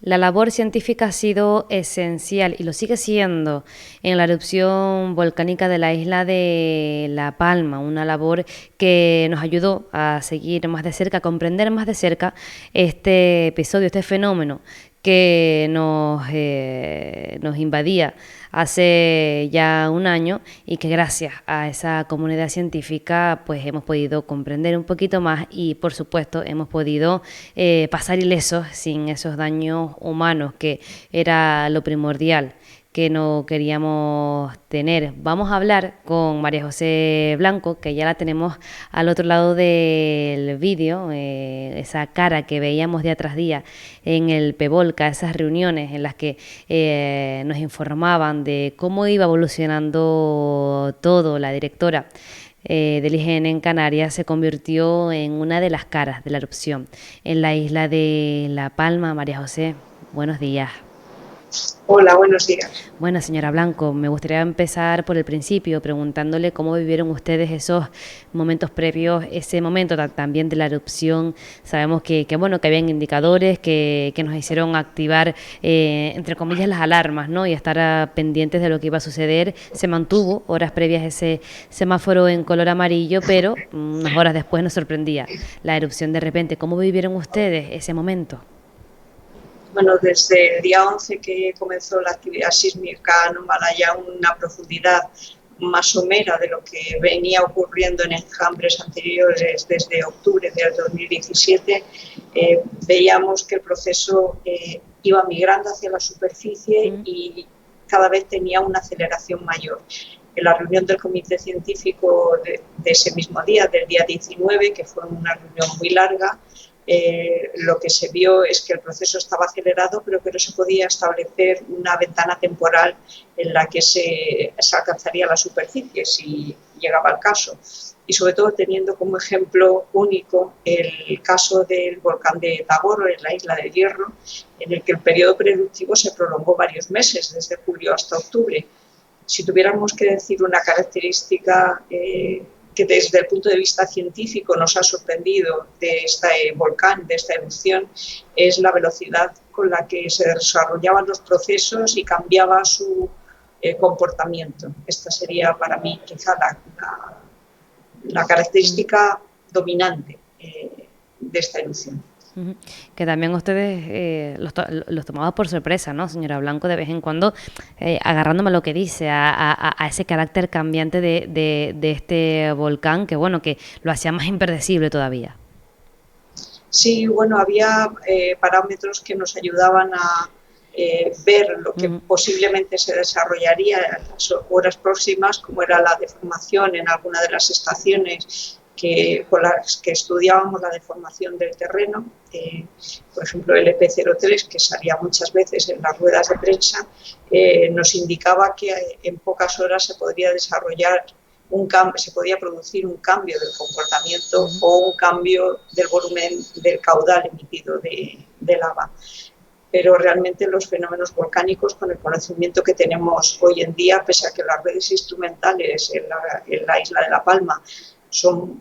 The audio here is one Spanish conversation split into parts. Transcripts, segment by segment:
La labor científica ha sido esencial y lo sigue siendo en la erupción volcánica de la isla de La Palma, una labor que nos ayudó a seguir más de cerca, a comprender más de cerca este episodio, este fenómeno que nos invadía hace ya un año y que gracias a esa comunidad científica pues hemos podido comprender un poquito más y por supuesto hemos podido pasar ilesos sin esos daños humanos que era lo primordial que no queríamos tener. Vamos a hablar con María José Blanco, que ya la tenemos al otro lado del vídeo, esa cara que veíamos día tras día en el PEVOLCA, esas reuniones en las que nos informaban de cómo iba evolucionando todo. La directora del IGN en Canarias se convirtió en una de las caras de la erupción en la isla de La Palma. María José, buenos días. Hola, buenos días. Bueno, señora Blanco, me gustaría empezar por el principio, preguntándole cómo vivieron ustedes esos momentos previos, ese momento también de la erupción. Sabemos bueno, que habían indicadores que nos hicieron activar, entre comillas, las alarmas, ¿no? Y estar pendientes de lo que iba a suceder. Se mantuvo horas previas ese semáforo en color amarillo, pero unas horas después nos sorprendía la erupción de repente. ¿Cómo vivieron ustedes ese momento? Bueno, desde el día 11 que comenzó la actividad sísmica anómala ya una profundidad más somera de lo que venía ocurriendo en enjambres anteriores desde octubre del 2017, veíamos que el proceso iba migrando hacia la superficie y cada vez tenía una aceleración mayor. En la reunión del comité científico de ese mismo día, del día 19, que fue una reunión muy larga, lo que se vio es que el proceso estaba acelerado, pero que no se podía establecer una ventana temporal en la que se alcanzaría la superficie si llegaba el caso. Y sobre todo teniendo como ejemplo único el caso del volcán de Tagoro en la isla del Hierro, en el que el periodo productivo se prolongó varios meses, desde julio hasta octubre. Si tuviéramos que decir una característica que desde el punto de vista científico nos ha sorprendido de este volcán, de esta erupción, es la velocidad con la que se desarrollaban los procesos y cambiaba su comportamiento. Esta sería para mí quizá la característica dominante de esta erupción. Que también ustedes los tomaban por sorpresa, ¿no, señora Blanco? De vez en cuando, agarrándome a lo que dice, a ese carácter cambiante de este volcán, que bueno, que lo hacía más impredecible todavía. Sí, bueno, había parámetros que nos ayudaban a ver lo que posiblemente se desarrollaría en las horas próximas, como era la deformación en alguna de las estaciones con las que estudiábamos la deformación del terreno. Por ejemplo, el EP03, que salía muchas veces en las ruedas de prensa, nos indicaba que en pocas horas se podría desarrollar se podía producir un cambio del comportamiento o un cambio del volumen del caudal emitido de lava. Pero realmente los fenómenos volcánicos, con el conocimiento que tenemos hoy en día, pese a que las redes instrumentales en la isla de La Palma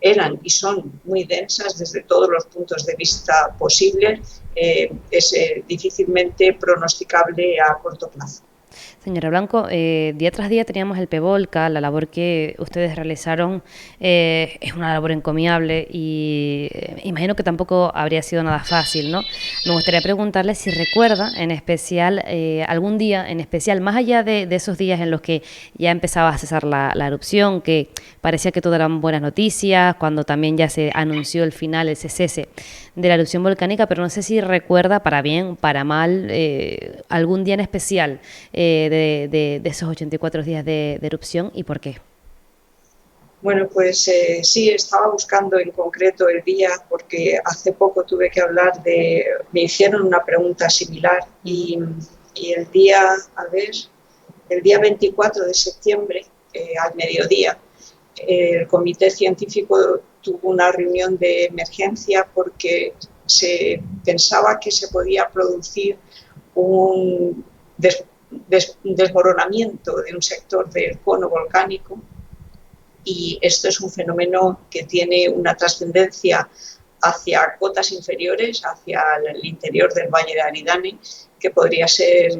eran y son muy densas desde todos los puntos de vista posibles, es difícilmente pronosticable a corto plazo. Señora Blanco, día tras día teníamos el PEVOLCA, la labor que ustedes realizaron es una labor encomiable y imagino que tampoco habría sido nada fácil, ¿no? Me gustaría preguntarle si recuerda en especial algún día en especial, más allá de esos días en los que ya empezaba a cesar la erupción, que parecía que todo eran buenas noticias, cuando también ya se anunció el final, el cese de la erupción volcánica, pero no sé si recuerda, para bien, para mal, algún día en especial de esos 84 días de erupción y por qué. Bueno, pues sí, estaba buscando en concreto el día porque hace poco tuve que hablar me hicieron una pregunta similar y el día 24 de septiembre, al mediodía, el comité científico tuvo una reunión de emergencia porque se pensaba que se podía producir un desmoronamiento de un sector del cono volcánico, y esto es un fenómeno que tiene una trascendencia hacia cotas inferiores, hacia el interior del Valle de Aridane, que podría ser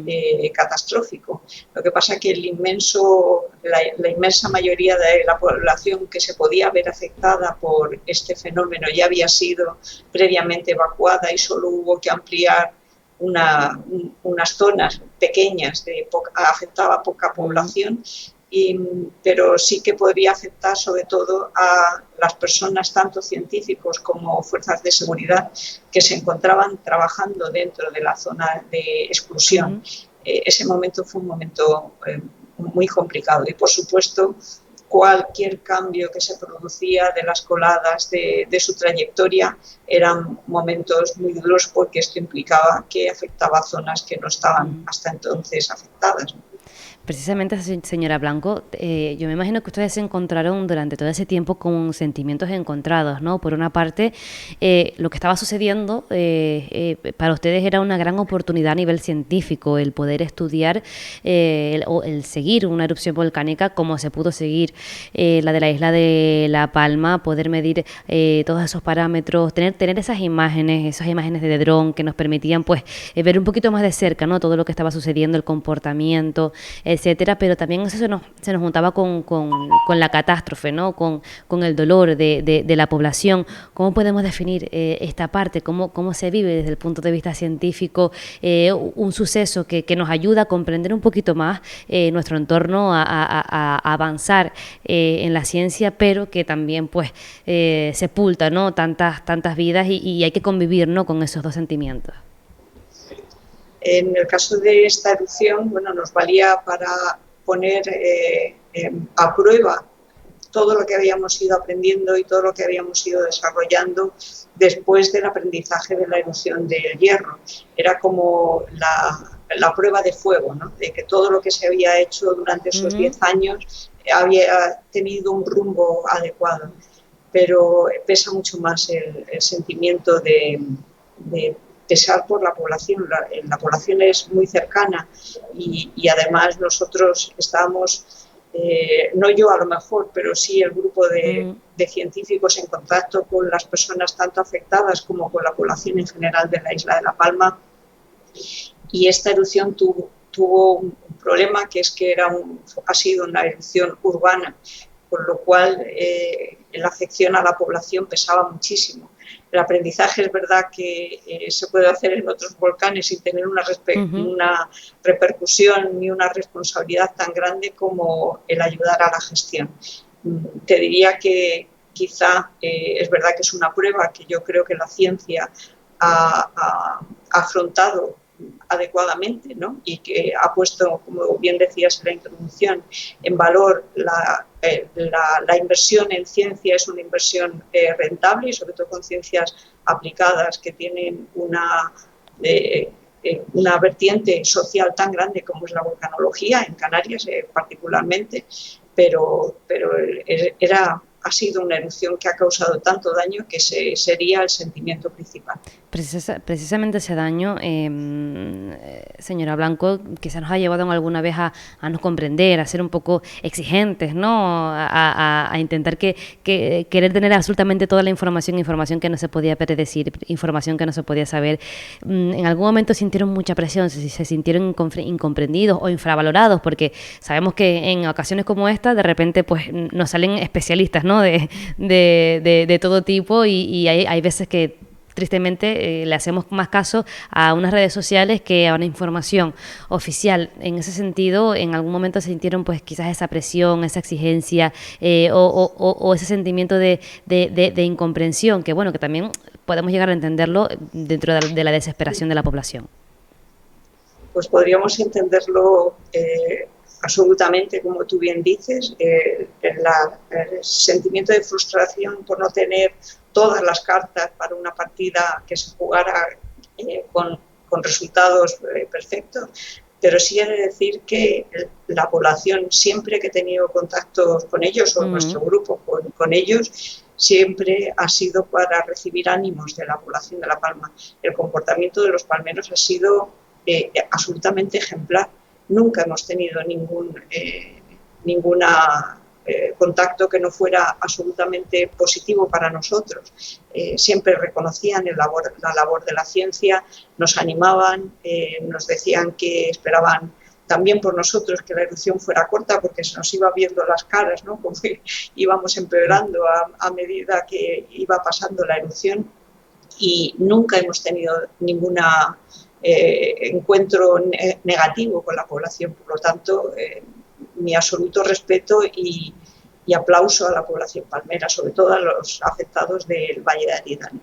catastrófico. Lo que pasa es que la inmensa mayoría de la población que se podía ver afectada por este fenómeno ya había sido previamente evacuada y solo hubo que ampliar unas zonas pequeñas, afectaba a poca población, pero sí que podría afectar sobre todo a las personas, tanto científicos como fuerzas de seguridad, que se encontraban trabajando dentro de la zona de exclusión. Ese momento fue un momento muy complicado y, por supuesto, cualquier cambio que se producía de las coladas, de su trayectoria, eran momentos muy duros porque esto implicaba que afectaba a zonas que no estaban hasta entonces afectadas. Precisamente, señora Blanco, yo me imagino que ustedes se encontraron durante todo ese tiempo con sentimientos encontrados, ¿no? Por una parte, lo que estaba sucediendo para ustedes era una gran oportunidad a nivel científico, el poder estudiar el seguir una erupción volcánica como se pudo seguir la de la isla de La Palma, poder medir todos esos parámetros, tener esas imágenes de dron que nos permitían pues ver un poquito más de cerca, ¿no? Todo lo que estaba sucediendo, el comportamiento, etcétera, pero también eso se nos juntaba con la catástrofe, ¿no? Con el dolor de la población. ¿Cómo podemos definir esta parte? ¿Cómo se vive desde el punto de vista científico un suceso que nos ayuda a comprender un poquito más nuestro entorno, a avanzar en la ciencia, pero que también pues sepulta, ¿no? tantas vidas y hay que convivir, ¿no? con esos dos sentimientos? En el caso de esta erupción, bueno, nos valía para poner a prueba todo lo que habíamos ido aprendiendo y todo lo que habíamos ido desarrollando después del aprendizaje de la erupción del Hierro. Era como la prueba de fuego, ¿no? De que todo lo que se había hecho durante esos 10 años había tenido un rumbo adecuado. Pero pesa mucho más el sentimiento de pesar por la población. La población es muy cercana y además nosotros estábamos, no yo a lo mejor, pero sí el grupo de científicos en contacto con las personas tanto afectadas como con la población en general de la isla de La Palma, y esta erupción tuvo un problema, que es que ha sido una erupción urbana, con lo cual la afección a la población pesaba muchísimo. El aprendizaje es verdad que se puede hacer en otros volcanes sin tener una repercusión ni una responsabilidad tan grande como el ayudar a la gestión. Te diría que quizá es verdad que es una prueba que yo creo que la ciencia ha afrontado adecuadamente, ¿no? Y que ha puesto, como bien decías en la introducción, en valor la inversión en ciencia. Es una inversión rentable y sobre todo con ciencias aplicadas que tienen una vertiente social tan grande como es la volcanología, en Canarias particularmente, pero ha sido una erupción que ha causado tanto daño que sería el sentimiento principal. Precisamente ese daño, señora Blanco, quizás nos ha llevado alguna vez a no comprender, a ser un poco exigentes, ¿no? A intentar querer tener absolutamente toda la información que no se podía predecir, información que no se podía saber. En algún momento sintieron mucha presión, se sintieron incomprendidos o infravalorados, porque sabemos que en ocasiones como esta, de repente pues nos salen especialistas, ¿no? de todo tipo y hay veces que tristemente le hacemos más caso a unas redes sociales que a una información oficial. En ese sentido, en algún momento se sintieron pues quizás esa presión, esa exigencia o ese sentimiento de incomprensión, que bueno, que también podemos llegar a entenderlo dentro de la desesperación de la población. Pues podríamos entenderlo absolutamente, como tú bien dices, el sentimiento de frustración por no tener todas las cartas para una partida que se jugara con resultados perfectos, pero sí he de decir que la población, siempre que he tenido contactos con ellos, o nuestro grupo con ellos, siempre ha sido para recibir ánimos de la población de La Palma. El comportamiento de los palmeros ha sido absolutamente ejemplar. Nunca hemos tenido ninguna contacto que no fuera absolutamente positivo para nosotros. Siempre reconocían la labor de la ciencia, nos animaban, nos decían que esperaban también por nosotros que la erupción fuera corta, porque se nos iba viendo las caras, ¿no? Como íbamos empeorando a medida que iba pasando la erupción, y nunca hemos tenido ningún encuentro negativo con la población. Por lo tanto, mi absoluto respeto y aplauso a la población palmera, sobre todo a los afectados del Valle de Aridane.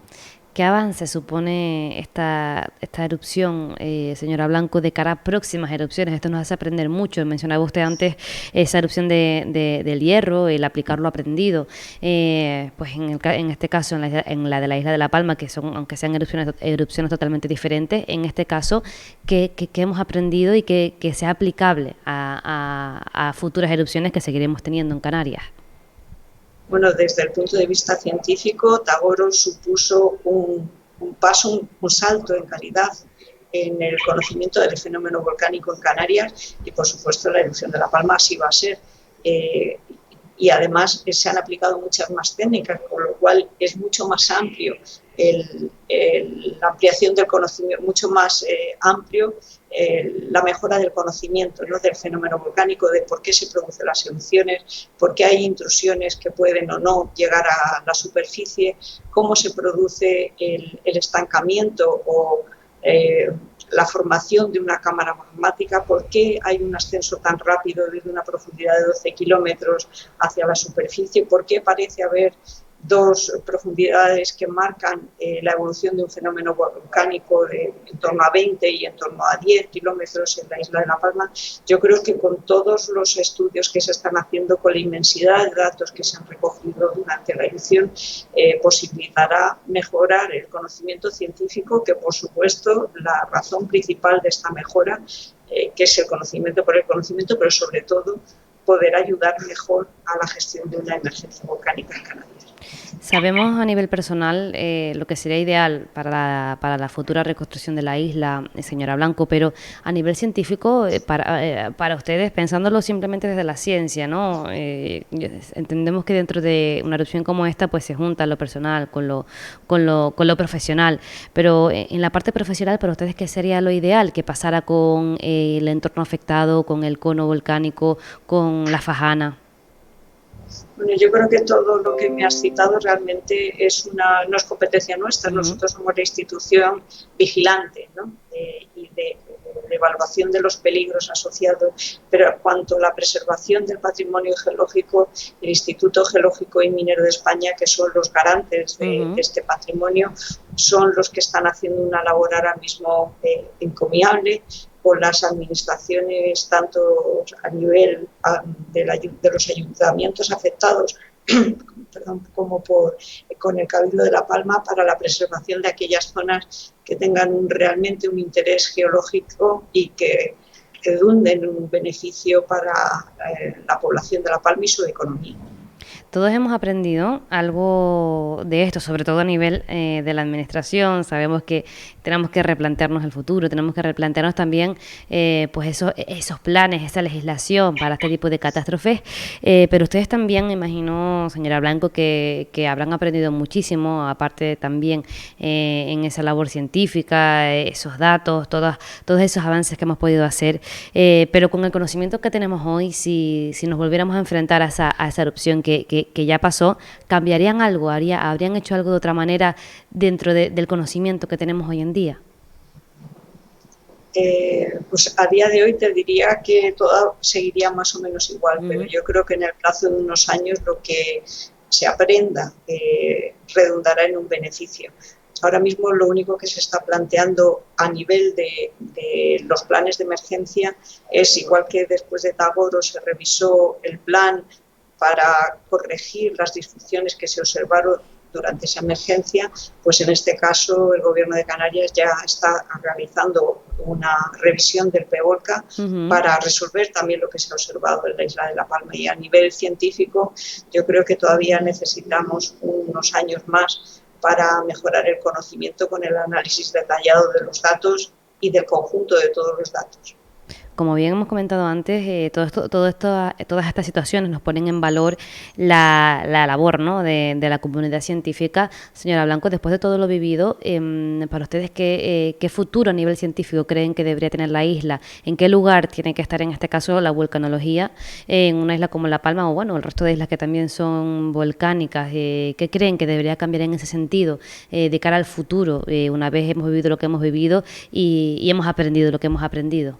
¿Qué avance supone esta erupción, señora Blanco, de cara a próximas erupciones? Esto nos hace aprender mucho. Mencionaba usted antes esa erupción del Hierro, el aplicar lo aprendido. Pues en este caso, en la de la isla de La Palma, que son, aunque sean erupciones totalmente diferentes, en este caso, ¿qué hemos aprendido y que sea aplicable a futuras erupciones que seguiremos teniendo en Canarias? Bueno, desde el punto de vista científico, Tagoro supuso un paso, un salto en calidad en el conocimiento del fenómeno volcánico en Canarias, y por supuesto la erupción de La Palma así va a ser. Y además se han aplicado muchas más técnicas, con lo cual es mucho más amplio la ampliación del conocimiento, mucho más amplio la mejora del conocimiento, ¿no?, del fenómeno volcánico, de por qué se producen las erupciones, por qué hay intrusiones que pueden o no llegar a la superficie, cómo se produce el estancamiento o la formación de una cámara magmática, por qué hay un ascenso tan rápido desde una profundidad de 12 kilómetros hacia la superficie, por qué parece haber dos profundidades que marcan la evolución de un fenómeno volcánico en torno a 20 y en torno a 10 kilómetros en la isla de La Palma. Yo creo que con todos los estudios que se están haciendo, con la inmensidad de datos que se han recogido durante la erupción, posibilitará mejorar el conocimiento científico, que por supuesto la razón principal de esta mejora, que es el conocimiento por el conocimiento, pero sobre todo poder ayudar mejor a la gestión de una emergencia volcánica en Canarias. Sabemos a nivel personal lo que sería ideal para la futura reconstrucción de la isla, señora Blanco, pero a nivel científico, para ustedes, pensándolo simplemente desde la ciencia, ¿no? Entendemos que dentro de una erupción como esta, pues se junta lo personal con lo profesional, pero en la parte profesional, para ustedes, ¿qué sería lo ideal que pasara con el entorno afectado, con el cono volcánico, con la Fajana? Bueno, yo creo que todo lo que me has citado realmente no es competencia nuestra. Nosotros somos la institución vigilante, ¿no? Y de evaluación de los peligros asociados, pero en cuanto a la preservación del patrimonio geológico, el Instituto Geológico y Minero de España, que son los garantes de este patrimonio, son los que están haciendo una labor ahora mismo encomiable, con las administraciones, tanto a nivel de los ayuntamientos afectados como con el Cabildo de La Palma, para la preservación de aquellas zonas que tengan realmente un interés geológico y que redunden en un beneficio para la población de La Palma y su economía. Todos hemos aprendido algo de esto, sobre todo a nivel de la administración. Sabemos que tenemos que replantearnos el futuro, tenemos que replantearnos también pues esos planes, esa legislación para este tipo de catástrofes. Pero ustedes también, me imagino, señora Blanco, que habrán aprendido muchísimo, aparte también en esa labor científica, esos datos, todos esos avances que hemos podido hacer. Pero con el conocimiento que tenemos hoy, si nos volviéramos a enfrentar a esa erupción que ya pasó, ¿cambiarían algo? ¿Habrían hecho algo de otra manera dentro del conocimiento que tenemos hoy en día? Pues a día de hoy te diría que todo seguiría más o menos igual, pero yo creo que en el plazo de unos años lo que se aprenda redundará en un beneficio. Ahora mismo lo único que se está planteando a nivel de los planes de emergencia es, igual que después de Tagoro se revisó el plan para corregir las disfunciones que se observaron durante esa emergencia, pues en este caso el Gobierno de Canarias ya está realizando una revisión del PEVOLCA para resolver también lo que se ha observado en la isla de La Palma. Y a nivel científico yo creo que todavía necesitamos unos años más para mejorar el conocimiento con el análisis detallado de los datos y del conjunto de todos los datos. Como bien hemos comentado antes, todas estas situaciones nos ponen en valor la labor, ¿no?, de la comunidad científica. Señora Blanco, después de todo lo vivido, para ustedes, ¿qué futuro a nivel científico creen que debería tener la isla? ¿En qué lugar tiene que estar, en este caso, la vulcanología en una isla como La Palma o, bueno, el resto de islas que también son volcánicas? ¿Qué creen que debería cambiar en ese sentido de cara al futuro, una vez hemos vivido lo que hemos vivido y hemos aprendido lo que hemos aprendido?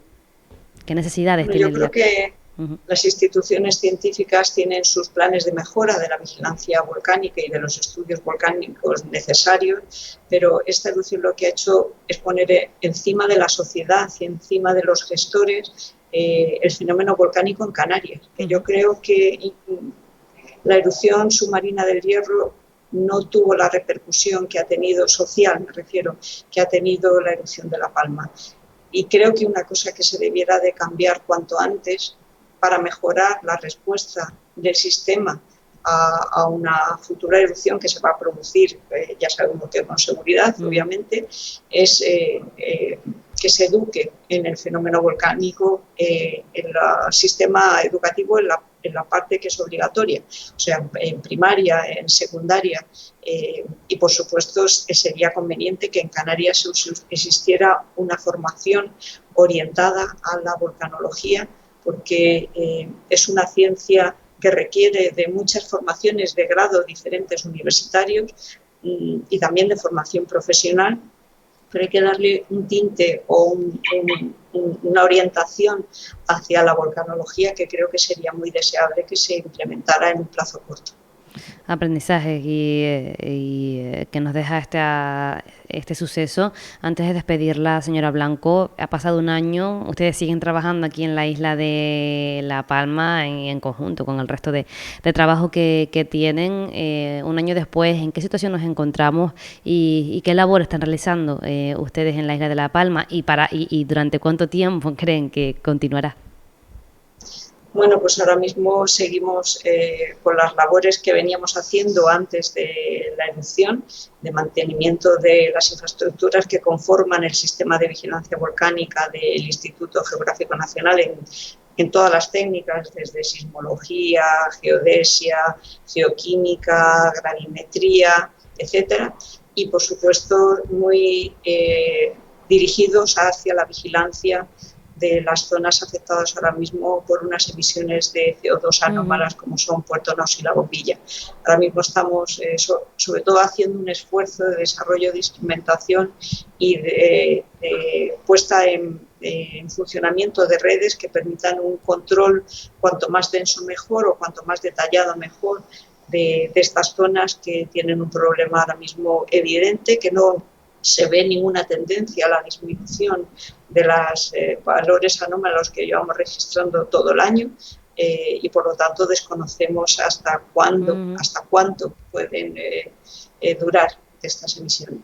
¿Qué necesidades Bueno, tiene yo el creo día? que Ujú. las instituciones científicas tienen sus planes de mejora de la vigilancia volcánica y de los estudios volcánicos necesarios, pero esta erupción lo que ha hecho es poner encima de la sociedad y encima de los gestores el fenómeno volcánico en Canarias, que yo creo que la erupción submarina del Hierro no tuvo la repercusión que ha tenido, social me refiero, que ha tenido la erupción de La Palma. Y creo que una cosa que se debiera de cambiar cuanto antes para mejorar la respuesta del sistema a una futura erupción que se va a producir, ya sabemos que con seguridad, obviamente, es que se eduque en el fenómeno volcánico en el sistema educativo en la parte que es obligatoria, o sea, en primaria, en secundaria, y por supuesto sería conveniente que en Canarias existiera una formación orientada a la volcanología, porque es una ciencia que requiere de muchas formaciones de grado diferentes universitarios y también de formación profesional, pero hay que darle un tinte o una orientación hacia la volcanología que creo que sería muy deseable que se implementara en un plazo corto. Aprendizajes que nos deja este suceso. Antes de despedirla, señora Blanco, ha pasado un año, ustedes siguen trabajando aquí en la isla de La Palma en conjunto con el resto de trabajo que tienen. Un año después, ¿en qué situación nos encontramos y qué labor están realizando ustedes en la isla de La Palma y durante cuánto tiempo creen que continuará? Bueno, pues ahora mismo seguimos con las labores que veníamos haciendo antes de la erupción, de mantenimiento de las infraestructuras que conforman el sistema de vigilancia volcánica del Instituto Geográfico Nacional en todas las técnicas, desde sismología, geodesia, geoquímica, gravimetría, etcétera, y por supuesto muy dirigidos hacia la vigilancia de las zonas afectadas ahora mismo por unas emisiones de CO2 anómalas como son Puerto Nos y La Bombilla. Ahora mismo estamos sobre todo haciendo un esfuerzo de desarrollo de instrumentación y de puesta en funcionamiento de redes que permitan un control cuanto más denso mejor o cuanto más detallado mejor de estas zonas que tienen un problema ahora mismo evidente, que no se ve ninguna tendencia a la disminución de los valores anómalos que llevamos registrando todo el año y por lo tanto desconocemos hasta cuánto pueden durar estas emisiones.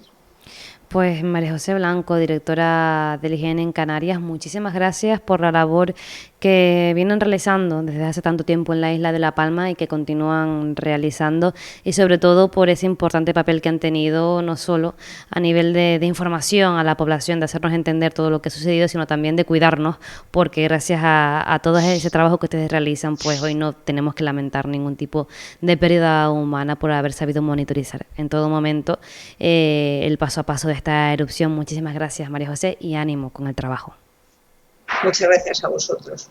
Pues María José Blanco, directora del IGN en Canarias, muchísimas gracias por la labor que vienen realizando desde hace tanto tiempo en la isla de La Palma y que continúan realizando, y sobre todo por ese importante papel que han tenido no solo a nivel de información a la población, de hacernos entender todo lo que ha sucedido, sino también de cuidarnos, porque gracias a todo ese trabajo que ustedes realizan, pues hoy no tenemos que lamentar ningún tipo de pérdida humana por haber sabido monitorizar en todo momento el paso a paso de esta erupción. Muchísimas gracias, María José, y ánimo con el trabajo. Muchas gracias a vosotros.